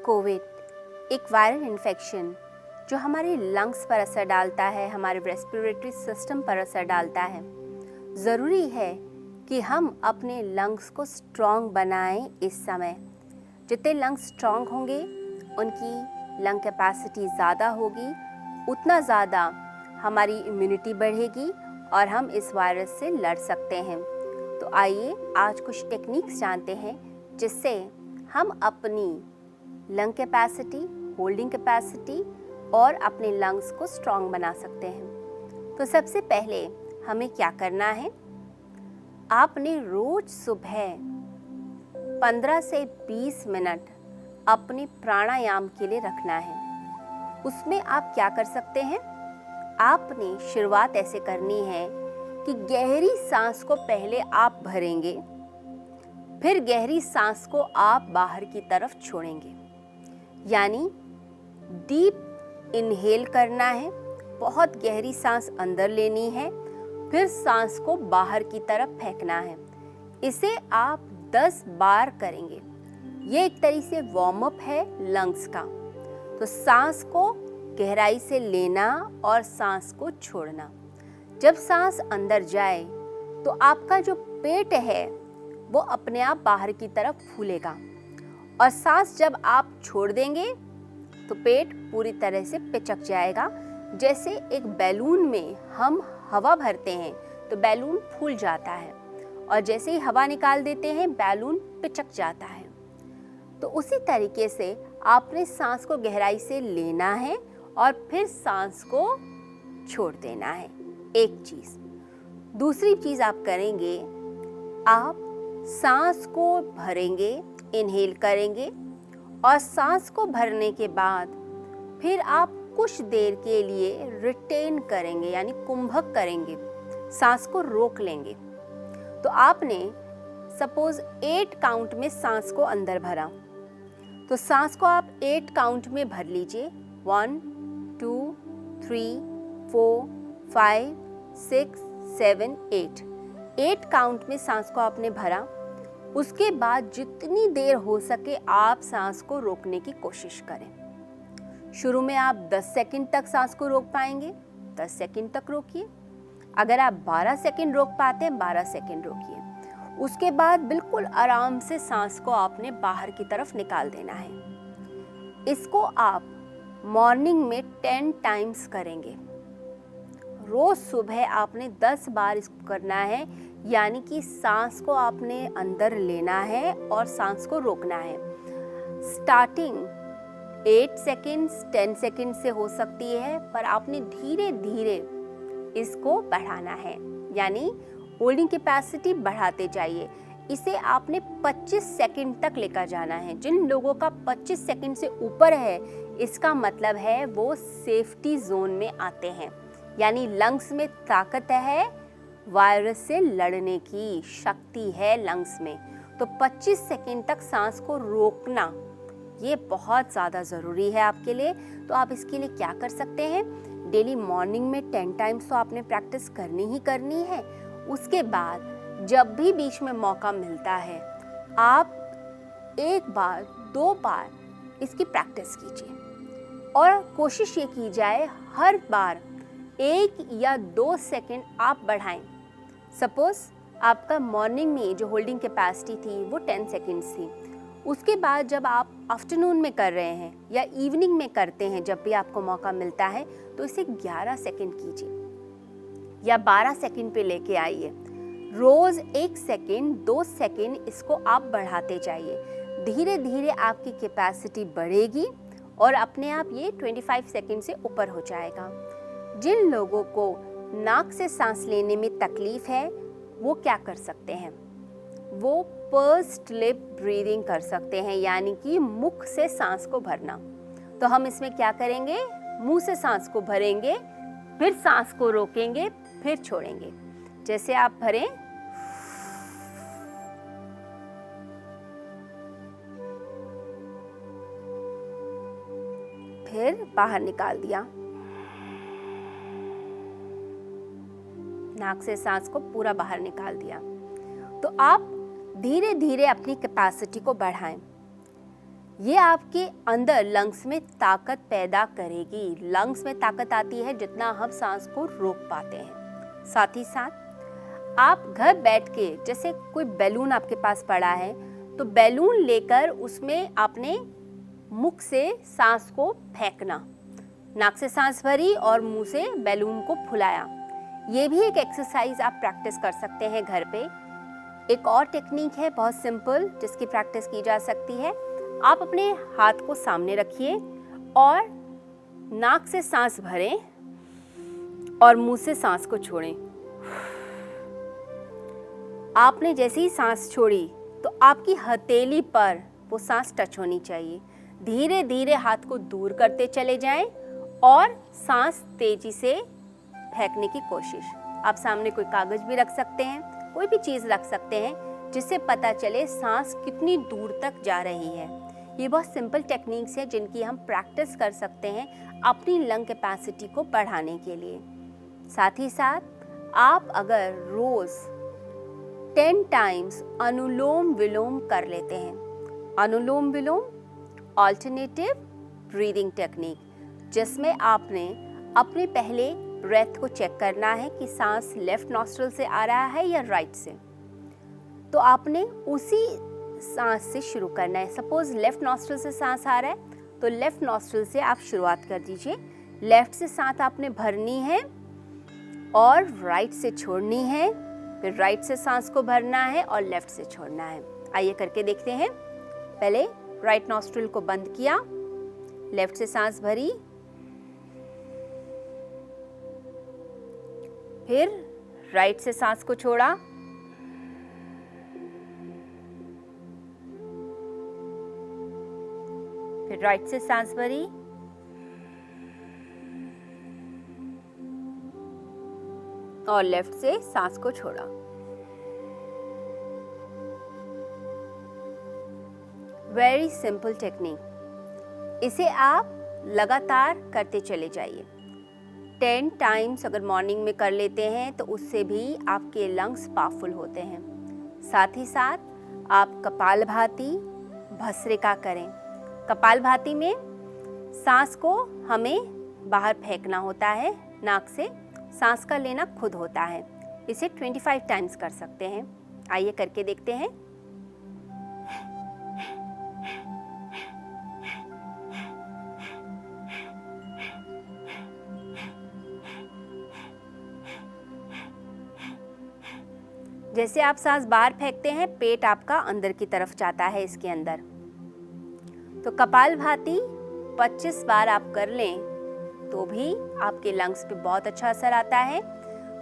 Covid एक viral infection जो हमारे लंग्स पर असर डालता है, हमारे रेस्पिरेटरी सिस्टम पर असर डालता है। ज़रूरी है कि हम अपने लंग्स को स्ट्रॉन्ग बनाएं। इस समय जितने लंग्स स्ट्रॉन्ग होंगे उनकी लंग कैपेसिटी ज़्यादा होगी, उतना ज़्यादा हमारी इम्यूनिटी बढ़ेगी और हम इस वायरस से लड़ सकते हैं। तो आइए आज कुछ टेक्निक्स जानते हैं जिससे हम अपनी लंग कैपेसिटी, होल्डिंग कैपेसिटी और अपने लंग्स को स्ट्रॉन्ग बना सकते हैं। तो सबसे पहले हमें क्या करना है, आपने रोज सुबह 15 से 20 मिनट अपने प्राणायाम के लिए रखना है। उसमें आप क्या कर सकते हैं, आपने शुरुआत ऐसे करनी है कि गहरी सांस को पहले आप भरेंगे, फिर गहरी सांस को आप बाहर की तरफ छोड़ेंगे। यानी डीप इनहेल करना है, बहुत गहरी सांस अंदर लेनी है, फिर सांस को बाहर की तरफ फेंकना है। इसे आप 10 बार करेंगे। ये एक तरीके से वार्म अप है लंग्स का। तो सांस को गहराई से लेना और सांस को छोड़ना। जब सांस अंदर जाए तो आपका जो पेट है वो अपने आप बाहर की तरफ फूलेगा और सांस जब आप छोड़ देंगे तो पेट पूरी तरह से पिचक जाएगा। जैसे एक बैलून में हम हवा भरते हैं तो बैलून फूल जाता है और जैसे ही हवा निकाल देते हैं बैलून पिचक जाता है। तो उसी तरीके से आपने सांस को गहराई से लेना है और फिर सांस को छोड़ देना है। एक चीज़। दूसरी चीज़ आप करेंगे, आप सांस को भरेंगे, इनहेल करेंगे और सांस को भरने के बाद फिर आप कुछ देर के लिए रिटेन करेंगे, यानी कुंभक करेंगे, सांस को रोक लेंगे। तो आपने सपोज 8 काउंट में सांस को अंदर भरा, तो सांस को आप 8 काउंट में भर लीजिए। 1 2 3 4 5 6 7 8 काउंट में सांस को आपने भरा। उसके बाद जितनी देर हो सके आप सांस को रोकने की कोशिश करें। शुरू में आप 10 सेकंड तक सांस को रोक पाएंगे, 10 सेकंड तक रोकिए। अगर आप 12 सेकंड रोक पाते हैं, 12 सेकंड रोकिए। उसके बाद बिल्कुल आराम से सांस को आपने बाहर की तरफ निकाल देना है। इसको आप मॉर्निंग में 10 टाइम्स करेंगे। रोज सुबह आपने 10 बार इसको करना है, यानी कि सांस को आपने अंदर लेना है और सांस को रोकना है। स्टार्टिंग 8 सेकेंड्स 10 सेकेंड से हो सकती है, पर आपने धीरे धीरे इसको बढ़ाना है, यानी होल्डिंग कैपेसिटी बढ़ाते जाइए। इसे आपने 25 सेकेंड तक लेकर जाना है। जिन लोगों का 25 सेकेंड से ऊपर है, इसका मतलब है वो सेफ्टी जोन में आते हैं, यानी लंग्स में ताकत है, वायरस से लड़ने की शक्ति है लंग्स में। तो 25 सेकंड तक सांस को रोकना ये बहुत ज़्यादा ज़रूरी है आपके लिए। तो आप इसके लिए क्या कर सकते हैं, डेली मॉर्निंग में 10 टाइम्स तो आपने प्रैक्टिस करनी ही करनी है। उसके बाद जब भी बीच में मौका मिलता है आप 1 बार 2 बार इसकी प्रैक्टिस कीजिए और कोशिश ये की जाए हर बार 1 या 2 सेकंड आप बढ़ाएं। सपोज आपका मॉर्निंग में जो होल्डिंग कैपेसिटी थी वो 10 सेकेंड्स थी। उसके बाद जब आप आफ्टरनून में कर रहे हैं या इवनिंग में करते हैं, जब भी आपको मौका मिलता है, तो इसे 11 सेकेंड कीजिए या 12 सेकेंड पे लेके आइए। रोज़ 1 सेकेंड 2 सेकेंड इसको आप बढ़ाते जाइए। धीरे धीरे आपकी कैपेसिटी बढ़ेगी और अपने आप ये 25 सेकेंड से ऊपर हो जाएगा। जिन लोगों को नाक से सांस लेने में तकलीफ है वो क्या कर सकते हैं, वो पर्स्ड लिप ब्रीदिंग कर सकते हैं, यानी कि मुख से सांस को भरना। तो हम इसमें क्या करेंगे, मुंह से सांस को भरेंगे, फिर सांस को रोकेंगे, फिर छोड़ेंगे। जैसे आप भरें, फिर बाहर निकाल दिया। नाक से सांस को पूरा बाहर निकाल दिया। तो आप धीरे धीरे अपनी कैपेसिटी को बढ़ाएं। ये आपके अंदर लंग्स में ताकत पैदा करेगी। लंग्स में ताकत आती है जितना हम सांस को रोक पाते हैं। साथ ही साथ आप घर बैठ के, जैसे कोई बैलून आपके पास पड़ा है तो बैलून लेकर उसमें आपने मुख से सांस को फेंकना, नाक से सांस भरी और मुंह से बैलून को फुलाया। ये भी एक एक्सरसाइज आप प्रैक्टिस कर सकते हैं घर पे। एक और टेक्निक है बहुत सिंपल जिसकी प्रैक्टिस की जा सकती है। आप अपने हाथ को सामने रखिए और नाक से सांस भरें और मुंह से सांस को छोड़ें। आपने जैसे ही सांस छोड़ी तो आपकी हथेली पर वो सांस टच होनी चाहिए। धीरे धीरे हाथ को दूर करते चले जाएं और सांस तेजी से फेंकने की कोशिश। आप सामने कोई कागज भी रख सकते हैं, कोई भी चीज़ रख सकते हैं जिससे पता चले सांस कितनी दूर तक जा रही है। ये बहुत सिंपल टेक्निक्स है जिनकी हम प्रैक्टिस कर सकते हैं अपनी लंग कैपेसिटी को बढ़ाने के लिए। साथ ही साथ आप अगर रोज़ 10 टाइम्स अनुलोम विलोम कर लेते हैं, अनुलोम विलोम ऑल्टरनेटिव ब्रीदिंग टेक्निक, जिसमें आपने अपने पहले ब्रेथ को चेक करना है कि सांस लेफ्ट नॉस्ट्रल से आ रहा है या राइट से। तो आपने उसी सांस से शुरू करना है। सपोज लेफ्ट नॉस्ट्रल से सांस आ रहा है तो लेफ्ट नॉस्ट्रल से आप शुरुआत कर दीजिए। लेफ्ट से सांस आपने भरनी है और राइट से छोड़नी है, फिर राइट से सांस को भरना है और लेफ्ट से छोड़ना है। आइए करके देखते हैं। पहले राइट नॉस्ट्रल को बंद किया, लेफ्ट से सांस भरी, फिर राइट से सांस को छोड़ा, फिर राइट से सांस भरी, और लेफ्ट से सांस को छोड़ा। Very simple technique. इसे आप लगातार करते चले जाइए। 10 टाइम्स अगर मॉर्निंग में कर लेते हैं तो उससे भी आपके लंग्स पावरफुल होते हैं। साथ ही साथ आप कपालभाति, भस्त्रिका करें। कपालभाति में सांस को हमें बाहर फेंकना होता है, नाक से सांस का लेना खुद होता है। इसे 25 टाइम्स कर सकते हैं। आइए करके देखते हैं। जैसे आप सांस बाहर फेंकते हैं, पेट आपका अंदर की तरफ जाता है इसके अंदर। तो कपालभाति 25 बार आप कर लें तो भी आपके लंग्स पे बहुत अच्छा असर आता है।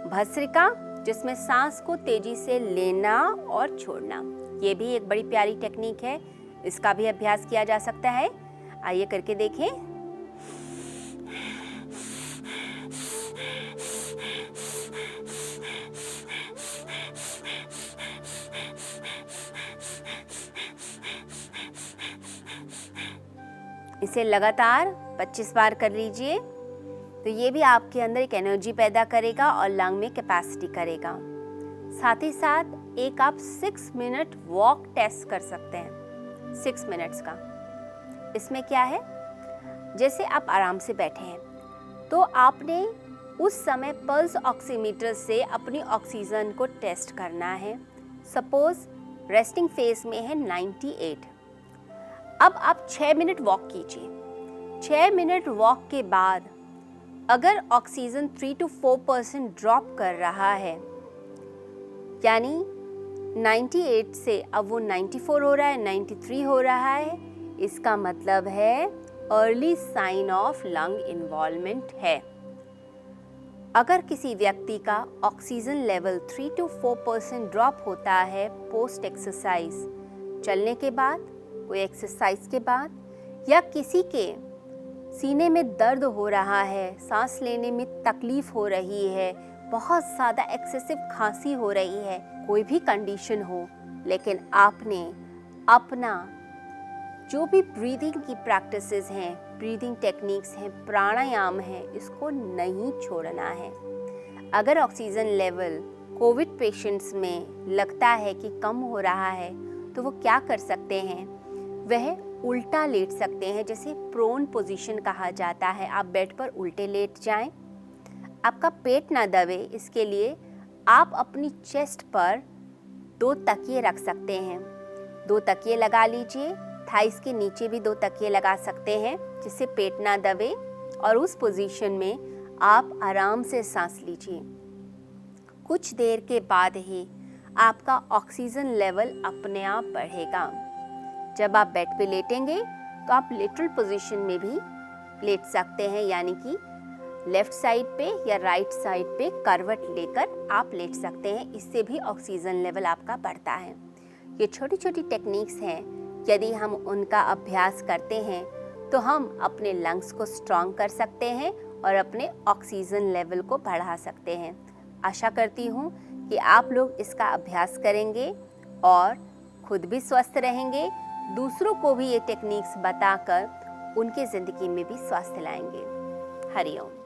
भस्त्रिका, जिसमें सांस को तेजी से लेना और छोड़ना, ये भी एक बड़ी प्यारी टेक्निक है। इसका भी अभ्यास किया जा सकता है। आइए करके देखें। इसे लगातार 25 बार कर लीजिए तो ये भी आपके अंदर एक एनर्जी पैदा करेगा और लंग में कैपेसिटी करेगा। साथ ही साथ एक आप 6 मिनट वॉक टेस्ट कर सकते हैं, 6 मिनट्स का। इसमें क्या है, जैसे आप आराम से बैठे हैं तो आपने उस समय पल्स ऑक्सीमीटर से अपनी ऑक्सीजन को टेस्ट करना है। सपोज रेस्टिंग फेज में है 98। अब आप 6 मिनट वॉक कीजिए। 6 मिनट वॉक के बाद अगर ऑक्सीजन 3 to 4% ड्रॉप कर रहा है, यानी 98 से अब वो 94 हो रहा है, 93 हो रहा है, इसका मतलब है early sign of lung involvement है। अगर किसी व्यक्ति का ऑक्सीजन लेवल 3 to 4% ड्रॉप होता है पोस्ट एक्सरसाइज, चलने के बाद, कोई एक्सरसाइज के बाद, या किसी के सीने में दर्द हो रहा है, सांस लेने में तकलीफ हो रही है, बहुत ज़्यादा एक्सेसिव खांसी हो रही है, कोई भी कंडीशन हो, लेकिन आपने अपना जो भी ब्रीदिंग की प्रैक्टिसेस हैं, ब्रीदिंग टेक्निक्स हैं, प्राणायाम है, इसको नहीं छोड़ना है। अगर ऑक्सीजन लेवल कोविड पेशेंट्स में लगता है कि कम हो रहा है तो वो क्या कर सकते हैं, वह उल्टा लेट सकते हैं, जैसे प्रोन पोजीशन कहा जाता है। आप बेड पर उल्टे लेट जाएं। आपका पेट ना दबे, इसके लिए आप अपनी चेस्ट पर 2 तकिए रख सकते हैं। 2 तकिए लगा लीजिए। थाइस के नीचे भी 2 तकिए लगा सकते हैं, जिससे पेट ना दबे, और उस पोजीशन में आप आराम से सांस लीजिए। कुछ देर के बाद ही आपका ऑक्सीजन लेवल अपने आप बढ़ेगा। जब आप बेड पे लेटेंगे तो आप लेटरल पोजीशन में भी लेट सकते हैं, यानी कि लेफ्ट साइड पे या राइट साइड पे करवट लेकर आप लेट सकते हैं। इससे भी ऑक्सीजन लेवल आपका बढ़ता है। ये छोटी छोटी टेक्निक्स हैं, यदि हम उनका अभ्यास करते हैं तो हम अपने लंग्स को स्ट्रॉन्ग कर सकते हैं और अपने ऑक्सीजन लेवल को बढ़ा सकते हैं। आशा करती हूँ कि आप लोग इसका अभ्यास करेंगे और खुद भी स्वस्थ रहेंगे, दूसरों को भी ये टेक्निक्स बताकर उनके ज़िंदगी में भी स्वास्थ्य लाएंगे। हरि ओम।